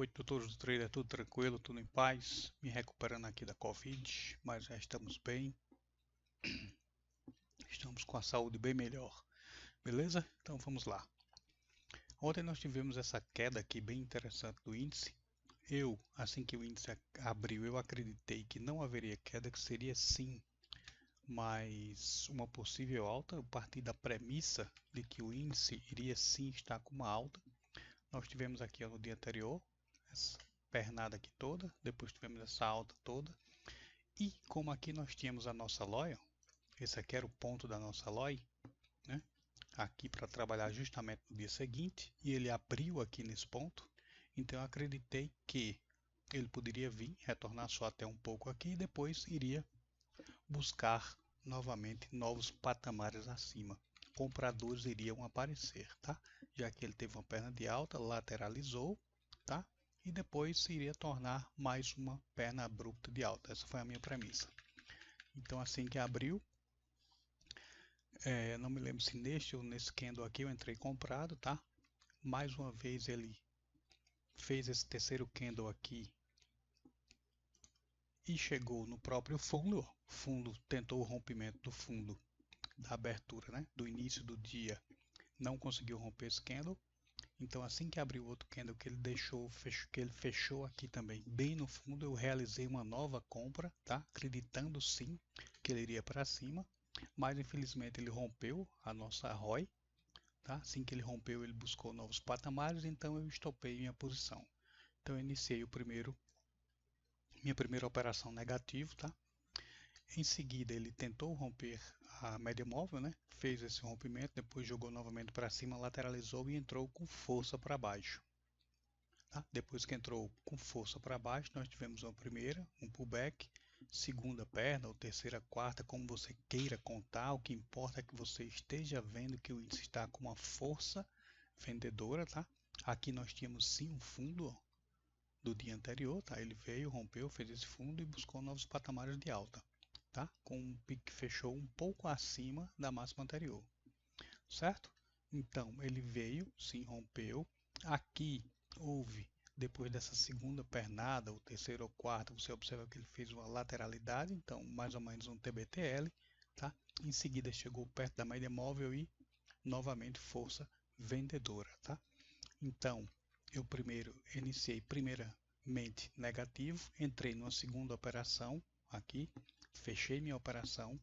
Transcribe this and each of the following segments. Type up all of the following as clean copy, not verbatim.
noite, doutores do trader, tudo tranquilo, tudo em paz, me recuperando aqui da Covid, mas já estamos bem, estamos com a saúde bem melhor, beleza? Então vamos lá. Ontem nós tivemos essa queda aqui bem interessante do índice. Assim que o índice abriu, eu acreditei que não haveria queda, que seria sim, mas uma possível alta, a partir da premissa de que o índice iria sim estar com uma alta. Nós tivemos aqui no dia anterior essa pernada aqui toda, depois tivemos essa alta toda, e como aqui nós tínhamos a nossa LOI, esse aqui era o ponto da nossa LOI, né? Aqui para trabalhar justamente no dia seguinte, e ele abriu aqui nesse ponto, então eu acreditei que ele poderia vir, retornar só até um pouco aqui e depois iria buscar novamente novos patamares acima. Compradores iriam aparecer, tá? Já que ele teve uma perna de alta, lateralizou, tá? E depois se iria tornar mais uma perna abrupta de alta. Essa foi a minha premissa. Então assim que abriu, não me lembro se neste ou nesse candle aqui eu entrei comprado, tá? Mais uma vez ele fez esse terceiro candle aqui e chegou no próprio fundo. O fundo tentou o rompimento do fundo da abertura, né? Do início do dia, não conseguiu romper esse candle. Então assim que abriu outro candle que ele deixou, que ele fechou aqui também, bem no fundo, eu realizei uma nova compra, tá? Acreditando sim que ele iria para cima, mas infelizmente ele rompeu a nossa ROI, tá? Assim que ele rompeu, ele buscou novos patamares, então eu estopei minha posição. Então eu iniciei minha primeira operação negativo, tá? Em seguida ele tentou romper a média móvel, né? Fez esse rompimento, depois jogou novamente para cima, lateralizou e entrou com força para baixo. Tá? Depois que entrou com força para baixo, nós tivemos uma primeira, um pullback, segunda perna, ou terceira, quarta, como você queira contar. O que importa é que você esteja vendo que o índice está com uma força vendedora, tá? Aqui nós tínhamos sim um fundo, ó, do dia anterior, tá? Ele veio, rompeu, fez esse fundo e buscou novos patamares de alta, tá? Com um pique que fechou um pouco acima da máxima anterior, certo? Então ele veio, sim, rompeu. Aqui houve, depois dessa segunda pernada, ou terceira ou quarta, você observa que ele fez uma lateralidade, então mais ou menos um TBTL, tá? Em seguida chegou perto da média móvel e novamente força vendedora, tá? Então eu iniciei primeiramente negativo, entrei numa segunda operação aqui, fechei minha operação,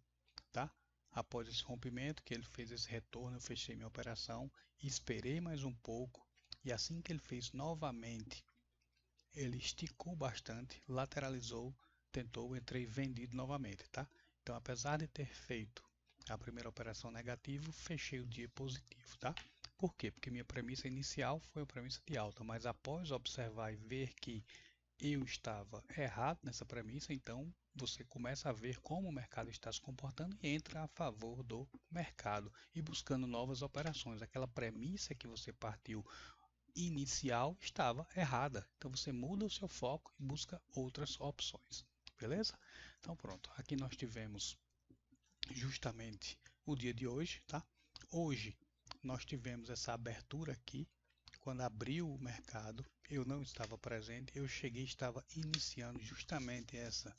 tá? Após esse rompimento, que ele fez esse retorno, eu fechei minha operação, esperei mais um pouco, e assim que ele fez novamente, ele esticou bastante, lateralizou, tentou, entrei vendido novamente, tá? Então, apesar de ter feito a primeira operação negativo, fechei o dia positivo, tá? Por quê? Porque minha premissa inicial foi uma premissa de alta, mas após observar e ver que eu estava errado nessa premissa, então você começa a ver como o mercado está se comportando e entra a favor do mercado e buscando novas operações. Aquela premissa que você partiu inicial estava errada, então você muda o seu foco e busca outras opções, beleza? Então pronto, aqui nós tivemos justamente o dia de hoje, tá? Hoje nós tivemos essa abertura aqui. Quando abriu o mercado, eu não estava presente, eu cheguei, estava iniciando justamente essa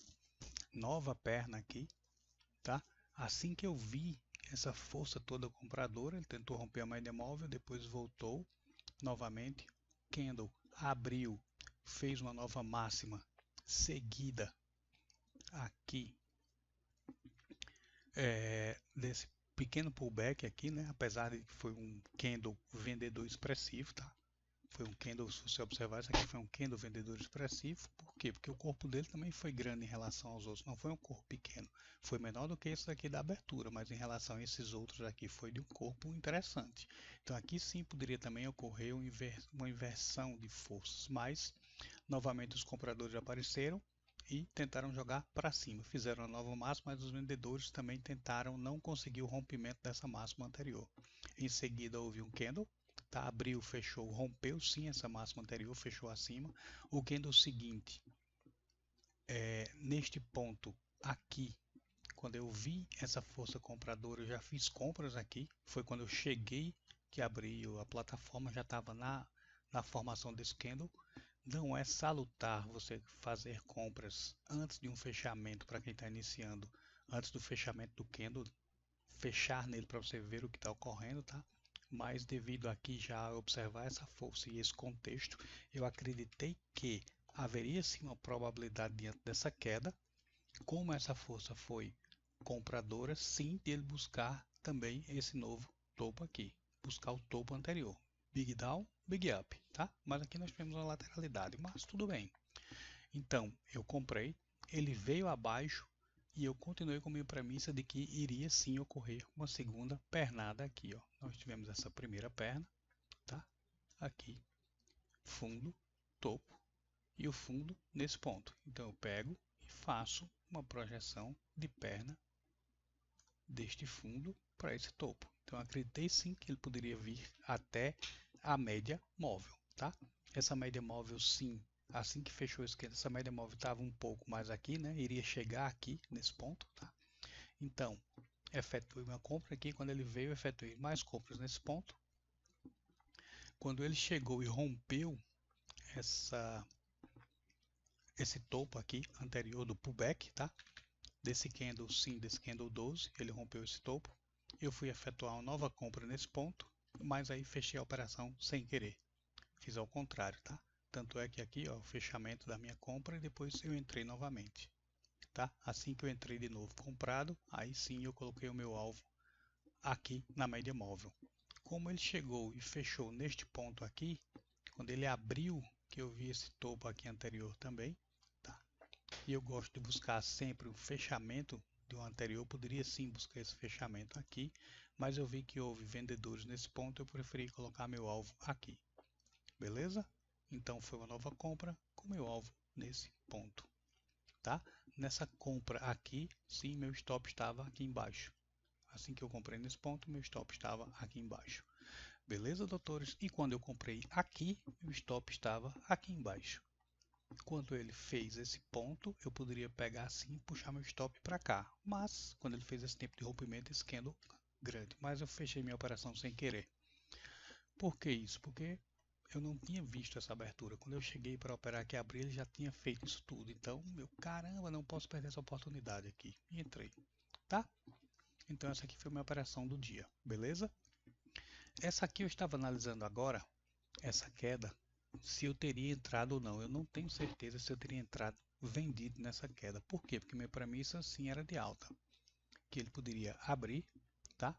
nova perna aqui, tá? Assim que eu vi essa força toda compradora, ele tentou romper a média móvel, depois voltou novamente, candle abriu, fez uma nova máxima seguida aqui desse pequeno pullback aqui, né? Apesar de que foi um candle vendedor expressivo, tá? Foi um candle, se você observar, isso aqui foi um candle vendedor expressivo. Por quê? Porque o corpo dele também foi grande em relação aos outros. Não foi um corpo pequeno. Foi menor do que esse daqui da abertura, mas em relação a esses outros aqui foi de um corpo interessante. Então aqui sim poderia também ocorrer uma inversão de forças, mas novamente os compradores apareceram e tentaram jogar para cima. Fizeram a nova máxima, mas os vendedores também tentaram não conseguir o rompimento dessa máxima anterior. Em seguida houve um candle. Tá, abriu, fechou, rompeu sim essa máxima anterior, fechou acima. O candle seguinte, neste ponto aqui, quando eu vi essa força compradora, eu já fiz compras aqui. Foi quando eu cheguei que abriu a plataforma, já estava na formação desse candle. Não é salutar você fazer compras antes de um fechamento para quem está iniciando, antes do fechamento do candle, fechar nele para você ver o que está ocorrendo, tá? Mas devido aqui já observar essa força e esse contexto, eu acreditei que haveria sim uma probabilidade diante dessa queda, como essa força foi compradora, sim, de ele buscar também esse novo topo aqui, buscar o topo anterior. Big down, big up, tá? Mas aqui nós temos uma lateralidade, mas tudo bem. Então, eu comprei, ele veio abaixo e eu continuei com a minha premissa de que iria sim ocorrer uma segunda pernada aqui, ó. Nós tivemos essa primeira perna, tá? Aqui, fundo, topo e o fundo nesse ponto. Então eu pego e faço uma projeção de perna deste fundo para esse topo. Então eu acreditei sim que ele poderia vir até a média móvel, tá? Essa média móvel sim, assim que fechou a esquerda, essa média móvel estava um pouco mais aqui, né? Iria chegar aqui nesse ponto, tá? Então, efetuei uma compra aqui, quando ele veio, efetuei mais compras nesse ponto. Quando ele chegou e rompeu esse topo aqui anterior do pullback, tá? Desse candle sim, desse candle 12, ele rompeu esse topo. Eu fui efetuar uma nova compra nesse ponto, mas aí fechei a operação sem querer. Fiz ao contrário, tá? Tanto é que aqui, ó, o fechamento da minha compra e depois eu entrei novamente, tá? Assim que eu entrei de novo comprado, aí sim eu coloquei o meu alvo aqui na média móvel. Como ele chegou e fechou neste ponto aqui, quando ele abriu, que eu vi esse topo aqui anterior também, tá? E eu gosto de buscar sempre o fechamento de um anterior, poderia sim buscar esse fechamento aqui, mas eu vi que houve vendedores nesse ponto, eu preferi colocar meu alvo aqui, beleza? Então foi uma nova compra com meu alvo nesse ponto, tá? Nessa compra aqui, sim, meu stop estava aqui embaixo. Assim que eu comprei nesse ponto, meu stop estava aqui embaixo. Beleza, doutores? E quando eu comprei aqui, meu stop estava aqui embaixo. Quando ele fez esse ponto, eu poderia pegar assim e puxar meu stop para cá. Mas, quando ele fez esse tempo de rompimento, esse candle grande. Mas eu fechei minha operação sem querer. Por que isso? Porque eu não tinha visto essa abertura. Quando eu cheguei para operar aqui abrir, ele já tinha feito isso tudo. Então, meu caramba, não posso perder essa oportunidade aqui. E entrei, tá? Então essa aqui foi minha operação do dia, beleza? Essa aqui eu estava analisando agora, essa queda, se eu teria entrado ou não. Eu não tenho certeza se eu teria entrado vendido nessa queda. Por quê? Porque minha premissa sim era de alta, que ele poderia abrir, tá?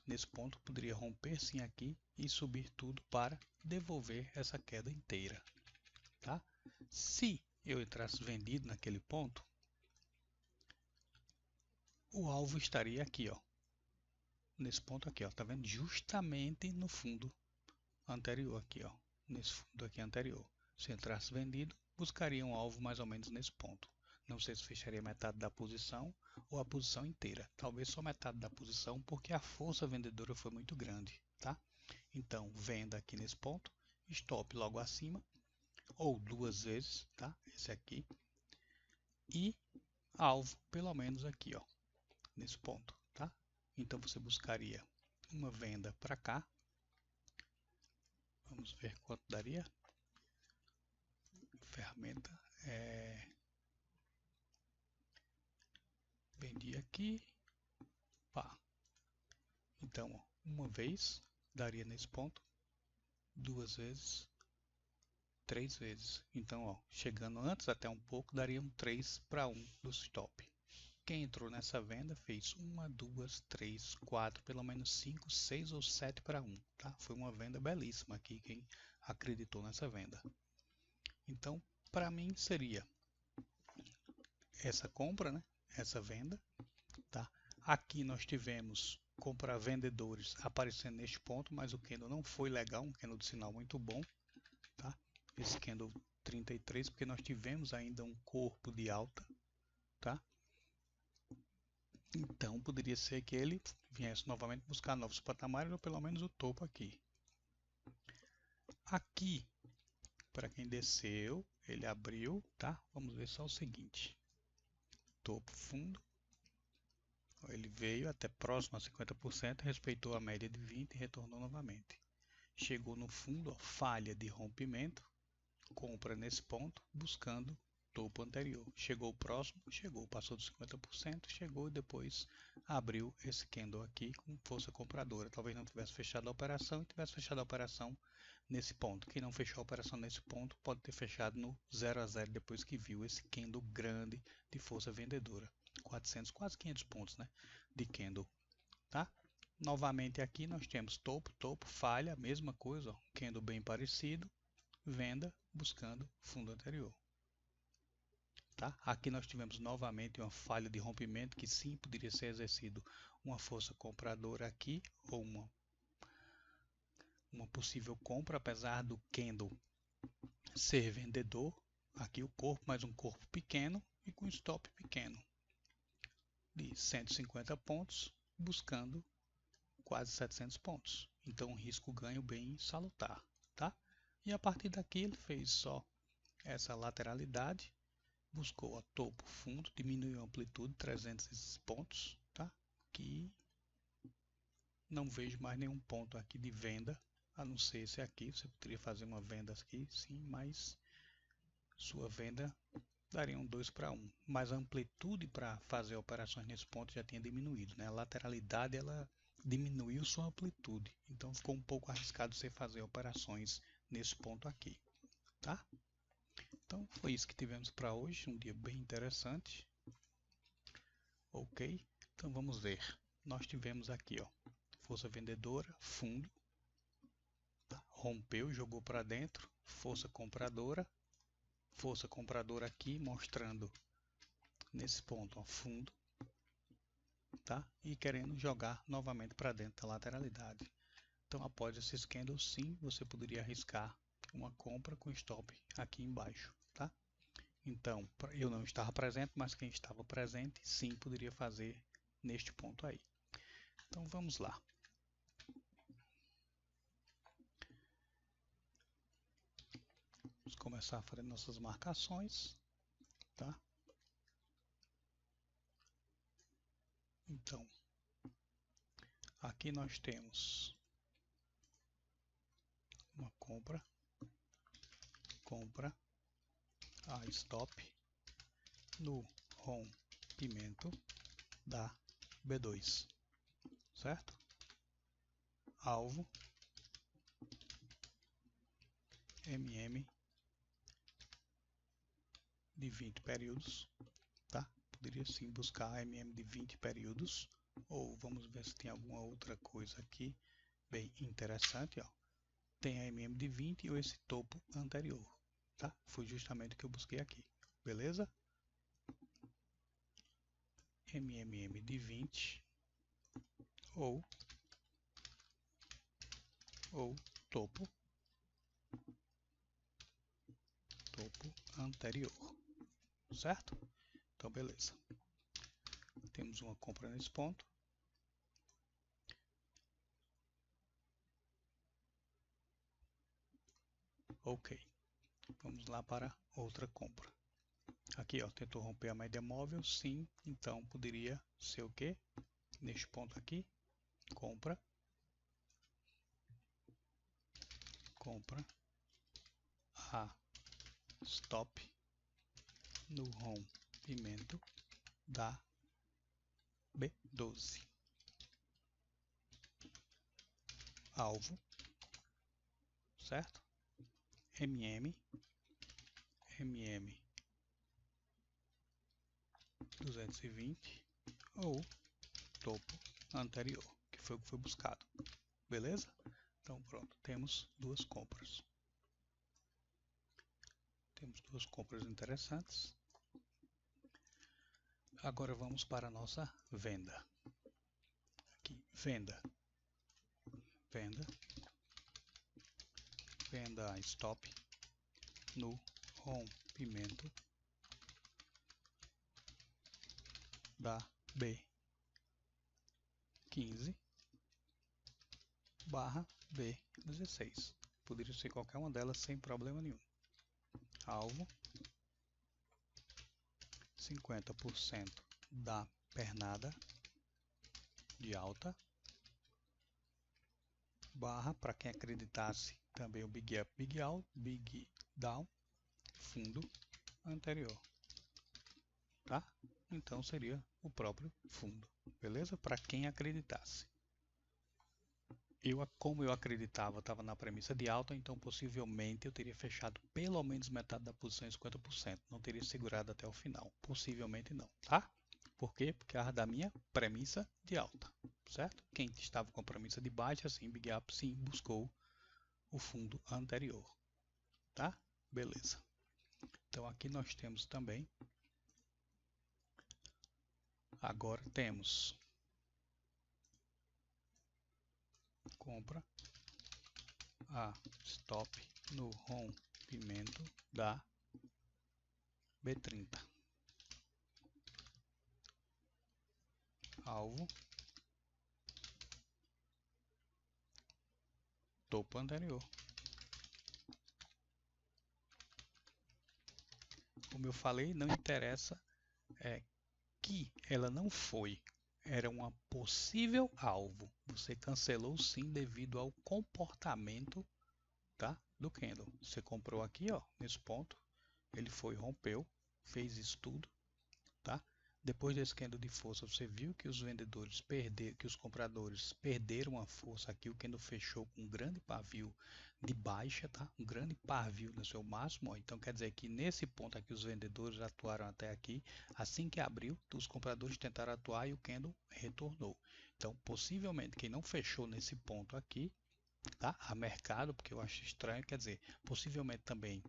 Nesse ponto poderia romper sim aqui e subir tudo para devolver essa queda inteira, tá? Se eu entrasse vendido naquele ponto, o alvo estaria aqui, ó, nesse ponto aqui, ó, tá vendo? Justamente no fundo anterior aqui, ó, nesse fundo aqui anterior. Se entrasse vendido, buscaria um alvo mais ou menos nesse ponto. Não sei se fecharia metade da posição ou a posição inteira. Talvez só metade da posição, porque a força vendedora foi muito grande, tá? Então, venda aqui nesse ponto, stop logo acima, ou duas vezes, tá? Esse aqui. E alvo pelo menos aqui, ó, nesse ponto, tá? Então, você buscaria uma venda para cá. Vamos ver quanto daria. Ferramenta vendi aqui, pá. Então, ó, uma vez daria nesse ponto, duas vezes, três vezes. Então, ó, chegando antes até um pouco, daria um 3 para 1 do stop. Quem entrou nessa venda fez uma, duas, três, quatro, pelo menos 5, 6 ou 7 para 1, tá? Foi uma venda belíssima aqui, quem acreditou nessa venda. Então, para mim seria essa compra, né? Essa venda, tá? Aqui nós tivemos comprar vendedores aparecendo neste ponto, mas o candle não foi legal, um candle de sinal muito bom, tá? Esse candle 33, porque nós tivemos ainda um corpo de alta, tá? Então poderia ser que ele viesse novamente buscar novos patamares ou pelo menos o topo aqui. Aqui, para quem desceu, ele abriu, tá? Vamos ver só o seguinte: topo, fundo. Ele veio até próximo a 50%, respeitou a média de 20% e retornou novamente. Chegou no fundo, ó, falha de rompimento, compra nesse ponto, buscando topo anterior. Chegou próximo, chegou, passou dos 50%, chegou e depois abriu esse candle aqui com força compradora. Talvez não tivesse fechado a operação e tivesse fechado a operação nesse ponto. Quem não fechou a operação nesse ponto pode ter fechado no 0 a 0 depois que viu esse candle grande de força vendedora. 400, quase 500 pontos, né, de candle, tá? Novamente aqui nós temos topo, topo, falha, mesma coisa, ó, candle bem parecido, venda buscando fundo anterior. Tá? Aqui nós tivemos novamente uma falha de rompimento que sim poderia ser exercido uma força compradora aqui ou uma possível compra, apesar do candle ser vendedor. Aqui o corpo, mais um corpo pequeno e com stop pequeno de 150 pontos, buscando quase 700 pontos. Então, um risco-ganho bem salutar, tá? E a partir daqui ele fez só essa lateralidade, buscou a topo fundo, diminuiu a amplitude 300 pontos, tá? Que não vejo mais nenhum ponto aqui de venda, a não ser esse aqui. Você poderia fazer uma venda aqui, sim, mas sua venda daria um 2 para 1. Mas a amplitude para fazer operações nesse ponto já tinha diminuído, né? A lateralidade ela diminuiu sua amplitude, então ficou um pouco arriscado você fazer operações nesse ponto aqui, tá? Então foi isso que tivemos para hoje, um dia bem interessante. Ok, então vamos ver. Nós tivemos aqui, ó, força vendedora, fundo, tá? Rompeu, jogou para dentro, força compradora aqui mostrando nesse ponto, ó, fundo, tá? E querendo jogar novamente para dentro da lateralidade. Então, após esse candle, sim, você poderia arriscar uma compra com stop aqui embaixo, tá? Então, eu não estava presente, mas quem estava presente, sim, poderia fazer neste ponto aí. Então, vamos lá. Vamos começar a fazer nossas marcações, tá? Então, aqui nós temos uma compra a stop no rompimento da B2, certo? Alvo MM de 20 períodos, tá? Poderia sim buscar MM de 20 períodos, ou vamos ver se tem alguma outra coisa aqui bem interessante, ó. Tem a MM de 20 ou esse topo anterior, tá? Foi justamente o que eu busquei aqui, beleza? MMM de 20 ou topo anterior, certo? Então, beleza. Temos uma compra nesse ponto. Ok. Vamos lá para outra compra. Aqui, ó, tentou romper a média móvel, sim. Então, poderia ser o quê? Neste ponto aqui, compra a stop no rompimento da B12. Alvo, certo? MM 220 ou topo anterior, que foi o que foi buscado. Beleza? Então pronto, temos duas compras. Temos duas compras interessantes. Agora vamos para a nossa venda. Aqui, venda stop no rompimento da B15 barra B16. Poderia ser qualquer uma delas sem problema nenhum. Alvo 50% da pernada de alta, barra, para quem acreditasse, também o Big Up, Big Out, Big Down, fundo anterior, tá? Então seria o próprio fundo, beleza? Para quem acreditasse. Como eu acreditava, estava na premissa de alta, então possivelmente eu teria fechado pelo menos metade da posição em 50%. Não teria segurado até o final. Possivelmente não, tá? Por quê? Porque era da minha premissa de alta, certo? Quem estava com a premissa de baixa, sim, Big Up, sim, buscou o fundo anterior, tá? Beleza. Então aqui nós temos também, agora temos compra a stop no rompimento da B30. Alvo, topo anterior. Como eu falei, não interessa que ela não foi. Era uma possível alvo. Você cancelou sim devido ao comportamento, tá, do candle. Você comprou aqui, ó, nesse ponto. Ele foi, rompeu, fez isso tudo, tá? Depois desse candle de força, você viu que os vendedores perderam, que os compradores perderam a força aqui. O candle fechou com um grande pavio de baixa, tá? Um grande pavio no seu máximo. Ó. Então quer dizer que nesse ponto aqui os vendedores atuaram até aqui. Assim que abriu, os compradores tentaram atuar e o candle retornou. Então possivelmente quem não fechou nesse ponto aqui, tá? A mercado, porque eu acho estranho, quer dizer, possivelmente também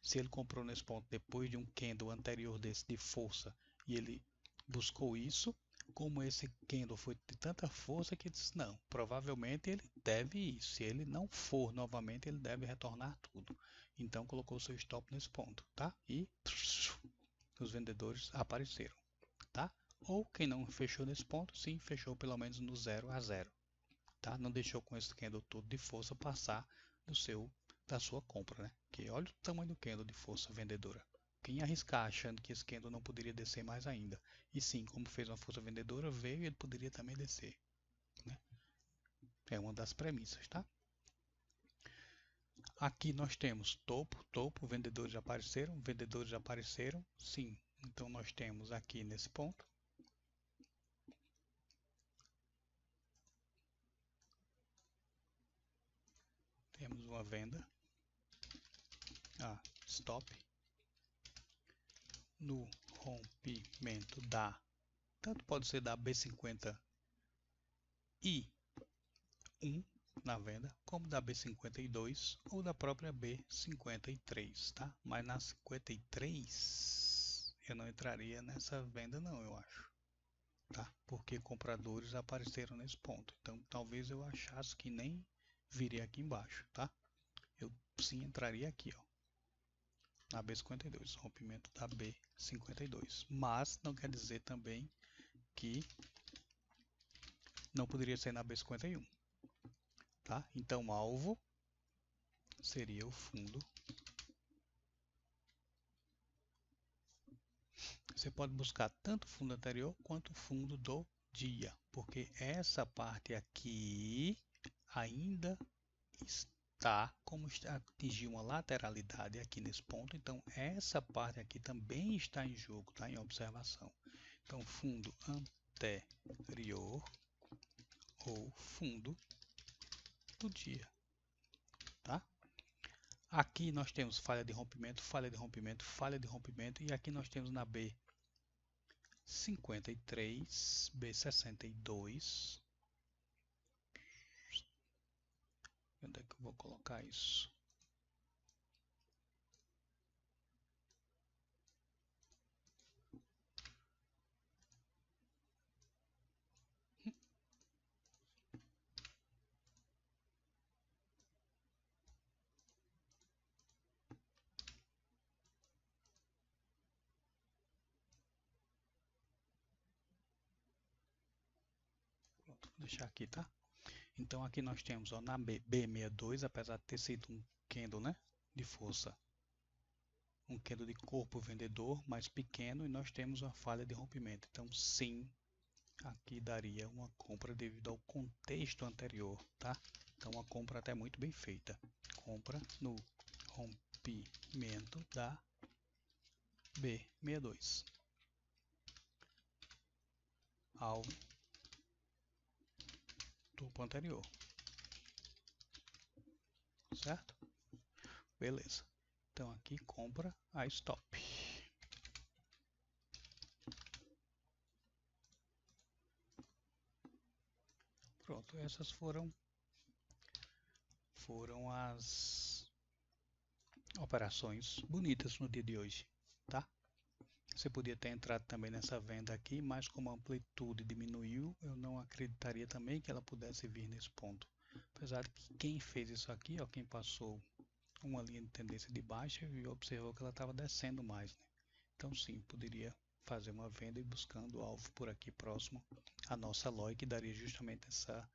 se ele comprou nesse ponto depois de um candle anterior desse de força e ele buscou isso, como esse candle foi de tanta força que disse não, provavelmente ele deve ir. Se ele não for novamente, ele deve retornar tudo. Então colocou seu stop nesse ponto, tá? E os vendedores apareceram, tá? Ou quem não fechou nesse ponto, sim, fechou pelo menos no 0 a 0, tá? Não deixou com esse candle todo de força passar da sua compra, né? Que olha o tamanho do candle de força vendedora. Quem arriscar achando que esse candle não poderia descer mais ainda, e sim, como fez uma força vendedora, veio e ele poderia também descer, né? É uma das premissas, tá? Aqui nós temos topo, vendedores apareceram, sim. Então nós temos aqui nesse ponto, temos uma venda, stop, no rompimento tanto pode ser da B50 e 1 na venda, como da B52 ou da própria B53, tá? Mas na 53 eu não entraria nessa venda não, eu acho, tá? Porque compradores apareceram nesse ponto. Então talvez eu achasse que nem viria aqui embaixo, tá? Eu sim entraria aqui, ó, na B52, rompimento da B52. Mas não quer dizer também que não poderia ser na B51, tá? Então o alvo seria o fundo. Você pode buscar tanto o fundo anterior quanto o fundo do dia, porque essa parte aqui ainda está como atingiu uma lateralidade aqui nesse ponto, então essa parte aqui também está em jogo, está em observação. Então fundo anterior ou fundo do dia, tá? Aqui nós temos falha de rompimento, falha de rompimento, falha de rompimento e aqui nós temos na B53, B62. Onde é que eu vou colocar isso? Pronto, vou deixar aqui, tá? Então aqui nós temos, ó, na B62, apesar de ter sido um candle, né, de força, um candle de corpo vendedor mais pequeno, e nós temos uma falha de rompimento. Então sim, aqui daria uma compra devido ao contexto anterior, tá? Então uma compra até muito bem feita. Compra no rompimento da B62. Alvo, topo anterior. Certo? Beleza. Então aqui compra a stop. Pronto, essas foram as operações bonitas no dia de hoje, tá? Você podia ter entrado também nessa venda aqui, mas como a amplitude diminuiu, eu não acreditaria também que ela pudesse vir nesse ponto. Apesar de que quem fez isso aqui, ó, quem passou uma linha de tendência de baixa e observou que ela estava descendo mais, né? Então sim, poderia fazer uma venda e buscando o alvo por aqui próximo à nossa LOI, que daria justamente essa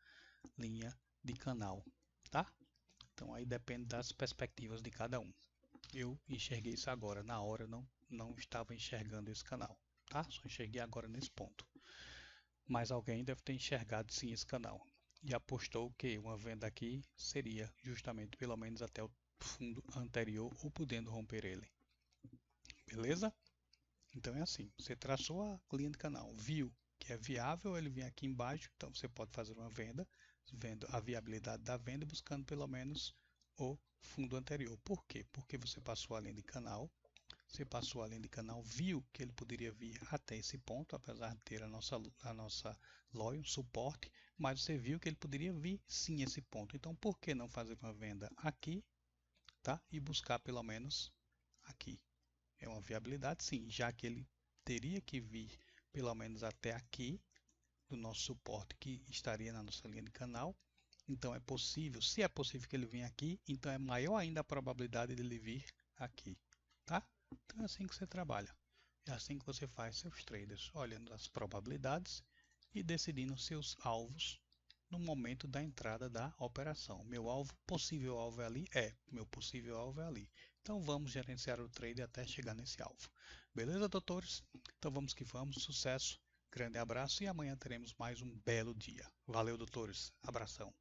linha de canal, tá? Então aí depende das perspectivas de cada um. Eu enxerguei isso agora, na hora não estava enxergando esse canal, tá? Só enxerguei agora nesse ponto. Mas alguém deve ter enxergado sim esse canal e apostou que uma venda aqui seria justamente pelo menos até o fundo anterior ou podendo romper ele. Beleza? Então é assim, você traçou a linha de canal, viu que é viável, ele vem aqui embaixo, então você pode fazer uma venda, vendo a viabilidade da venda e buscando pelo menos o fundo anterior. Por quê? Porque você passou a linha de canal, viu que ele poderia vir até esse ponto, apesar de ter a nossa LOI, um suporte, mas você viu que ele poderia vir sim esse ponto. Então por que não fazer uma venda aqui, tá? E buscar pelo menos aqui. É uma viabilidade sim, já que ele teria que vir pelo menos até aqui do nosso suporte que estaria na nossa linha de canal. Então é possível, se é possível que ele venha aqui, então é maior ainda a probabilidade dele vir aqui, tá? Então é assim que você trabalha. É assim que você faz seus traders, olhando as probabilidades e decidindo seus alvos no momento da entrada da operação. Meu alvo, possível alvo é ali? Meu possível alvo é ali. Então vamos gerenciar o trade até chegar nesse alvo. Beleza, doutores? Então vamos que vamos, sucesso, grande abraço e amanhã teremos mais um belo dia. Valeu, doutores. Abração.